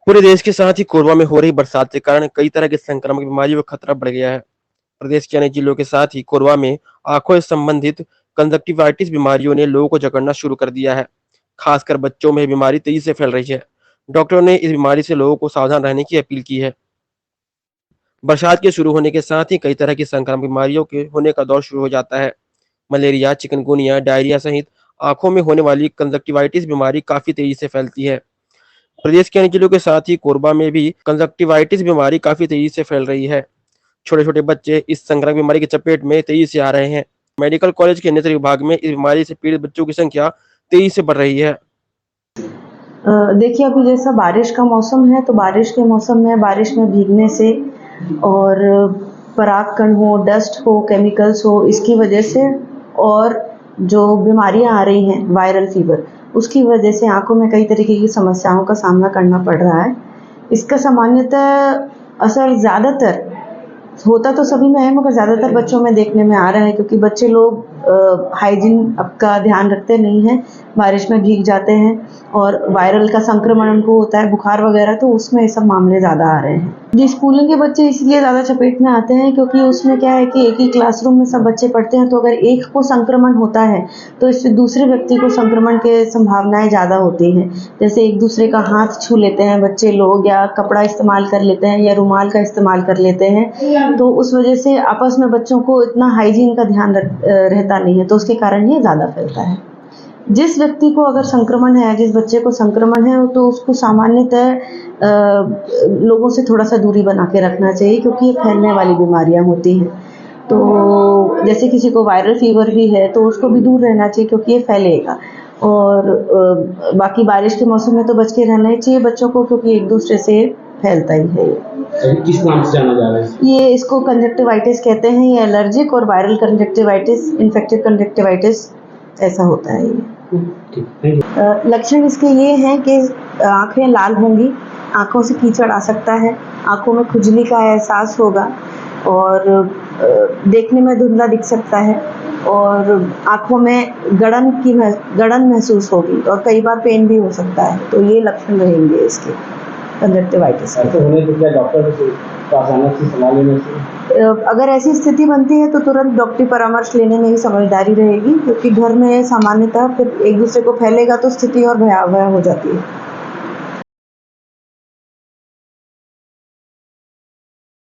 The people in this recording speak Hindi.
पूरे देश के साथ ही कोरबा में हो रही बरसात के कारण कई तरह की संक्रामक बीमारियों का खतरा बढ़ गया है। प्रदेश के अनेक जिलों के साथ ही कोरबा में आंखों से संबंधित कंजक्टिवाइटिस बीमारियों ने लोगों को जकड़ना शुरू कर दिया है। खासकर बच्चों में बीमारी तेजी से फैल रही है। डॉक्टरों ने इस बीमारी से लोगों को सावधान रहने की अपील की है। बरसात के शुरू होने के साथ ही कई तरह की संक्रामक बीमारियों के होने का दौर शुरू हो जाता है। मलेरिया, चिकनगुनिया, डायरिया सहित आंखों में होने वाली कंजक्टिवाइटिस बीमारी काफी तेजी से फैलती है। प्रदेश के अन्य जिलों के साथ ही कोरबा में भी कंजक्टिवाइटिस बीमारी काफी तेजी से फैल रही है। छोटे छोटे बच्चे इस संक्रामक बीमारी की चपेट में तेजी से आ रहे हैं। मेडिकल कॉलेज के नेत्र विभाग में इस बीमारी से पीड़ित बच्चों की संख्या तेजी से बढ़ रही है। देखिए, अभी जैसा बारिश का मौसम है तो बारिश के मौसम में बारिश में भीगने से और परागकण हो, डस्ट हो, केमिकल्स हो, इसकी वजह से और जो बीमारियां आ रही हैं वायरल फीवर, उसकी वजह से आंखों में कई तरीके की समस्याओं का सामना करना पड़ रहा है। इसका सामान्यतः असर ज़्यादातर होता तो सभी में है, मगर ज़्यादातर बच्चों में देखने में आ रहा है, क्योंकि बच्चे लोग हाइजीन का ध्यान रखते नहीं हैं, बारिश में भीग जाते हैं और वायरल का संक्रमण उनको होता है, बुखार वगैरह, तो उसमें ये सब मामले ज़्यादा आ रहे हैं। जी, स्कूलिंग के बच्चे इसलिए ज़्यादा चपेट में आते हैं क्योंकि उसमें क्या है कि एक ही क्लासरूम में सब बच्चे पढ़ते हैं, तो अगर एक को संक्रमण होता है तो इससे दूसरे व्यक्ति को संक्रमण के संभावनाएं ज़्यादा होती हैं। जैसे एक दूसरे का हाथ छू लेते हैं बच्चे लोग, या कपड़ा इस्तेमाल कर लेते हैं, या रुमाल का इस्तेमाल कर लेते हैं, तो उस वजह से आपस में बच्चों को इतना हाइजीन का ध्यान रहता नहीं है, तो उसके कारण ये ज़्यादा फैलता है। जिस व्यक्ति को अगर संक्रमण है, जिस बच्चे को संक्रमण है, तो उसको सामान्यतः लोगों से थोड़ा सा दूरी बना के रखना चाहिए, क्योंकि ये फैलने वाली बीमारियां होती हैं। तो जैसे किसी को वायरल फीवर भी है तो उसको भी दूर रहना चाहिए, क्योंकि ये फैलेगा। और बाकी बारिश के मौसम में तो बच के रहना ही चाहिए बच्चों को, क्योंकि एक दूसरे से फैलता ही है। किस नाम से जाना जा रहा है? ये इसको कंजक्टिवाइटिस कहते हैं। ये एलर्जिक और वायरल कंजक्टिवाइटिस, इन्फेक्टिव कंजक्टिवाइटिस ऐसा होता है ये। लक्षण इसके ये हैं कि आँखें लाल होंगी, आँखों से कीचड़ आ सकता है, आँखों में खुजली का एहसास होगा और देखने में धुंधला दिख सकता है, और आँखों में गड़न महसूस होगी, और कई बार पेन भी हो सकता है। तो ये लक्षण रहेंगे इसके कंजक्टिवाइटिस के। ऐसे होने पर क्या डॉक्टर से पास आने की सलाह लेना चाहिए? अगर ऐसी स्थिति बनती है तो तुरंत डॉक्टरी परामर्श लेने में ही समझदारी रहेगी, क्योंकि घर में सामान्यतः फिर एक दूसरे को फैलेगा तो स्थिति और भयावह हो जाती है।